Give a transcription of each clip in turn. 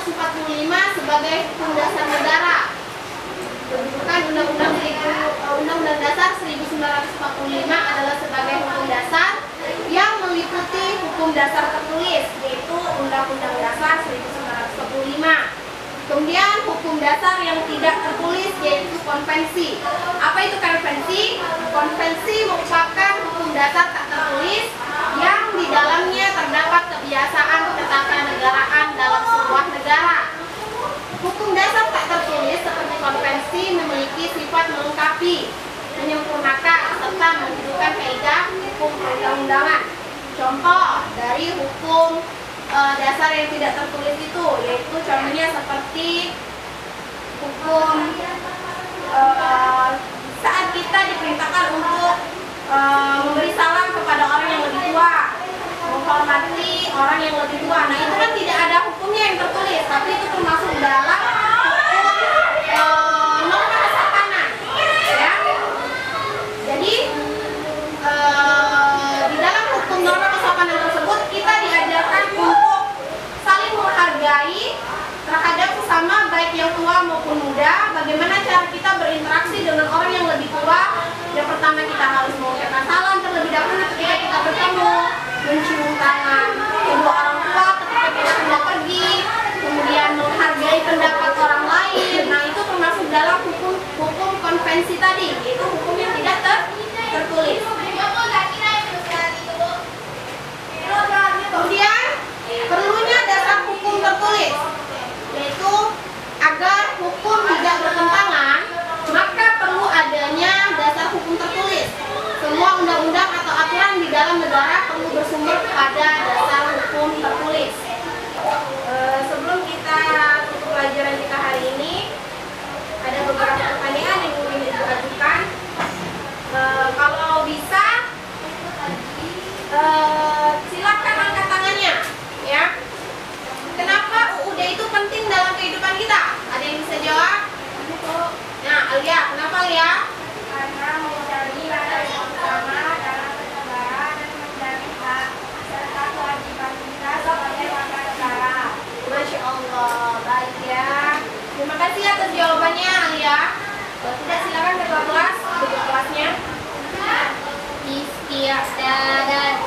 1945 sebagai hukum dasar negara. Kedudukan Undang-Undang Dasar 1945 adalah sebagai hukum dasar yang meliputi hukum dasar tertulis, yaitu Undang-Undang Dasar 1945. Kemudian hukum dasar yang tidak tertulis, yaitu konvensi. Apa itu konvensi? Konvensi merupakan hukum dasar tak tertulis yang di dalamnya terdapat kebiasaan ketatanegaraan dalam sebuah negara. Hukum dasar tak tertulis seperti konvensi memiliki sifat melengkapi, menyempurnakan, serta menunjukkan kaidah hukum perundang-undangan. Contoh dari hukum dasar yang tidak tertulis itu, yaitu contohnya seperti hukum saat kita diperintahkan untuk memberi salam kepada orang yang lebih tua, menghormati orang yang lebih tua. Nah, itu kan tidak ada hukumnya yang tertulis, tapi itu termasuk dalam norma kesopanan, ya. Jadi di dalam hukum norma kesopanan tersebut kita diajarkan untuk saling menghargai terhadap sesama, baik yang tua maupun muda. Bagaimana cara kita berinteraksi dengan orang yang lebih tua? Yang pertama, kita harus mengucapkan salam terlebih dahulu ketika kita bertemu, mencium tangan kedua orang tua ketika kita sudah pergi, kemudian menghargai pendapat orang lain. Nah, itu termasuk dalam hukum konvensi tadi, yaitu hukum yang tidak tertulis. Kemudian perlunya dasar hukum tertulis, yaitu agar hukum tidak bertentangan, maka perlu adanya dasar hukum tertulis. Semua undang-undang atau aturan di dalam negara perlu bersumber pada dasar hukum tertulis. Sebelum kita tutup pelajaran kita hari ini, ada beberapa pertanyaan yang ingin Ibu ajukan. Kalau bisa, silakan angkat tangannya, ya. Kenapa UUD itu penting dalam kehidupan kita? Ada yang bisa jawab? Nah, Alia, kenapa Alia? Karena mencari nilai yang utama dalam bernegara dan menjamin hak serta kewajiban kita sebagai warga negara. Masya Allah, baik ya. Terima kasih atas jawabannya Alia. Kalau tidak, silakan ketua kelas, duduk kelasnya. Istiadat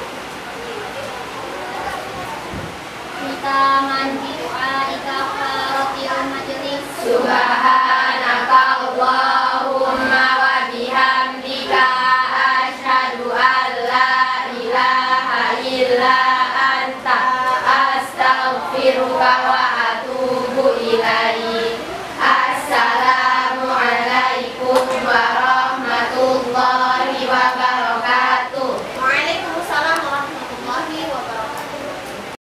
kita mandi doa kafaratil majlis. Subhanaka Allahumma wa bihamdika asyhadu an la ilaha illa anta astaghfiruka wa atubu ilaik.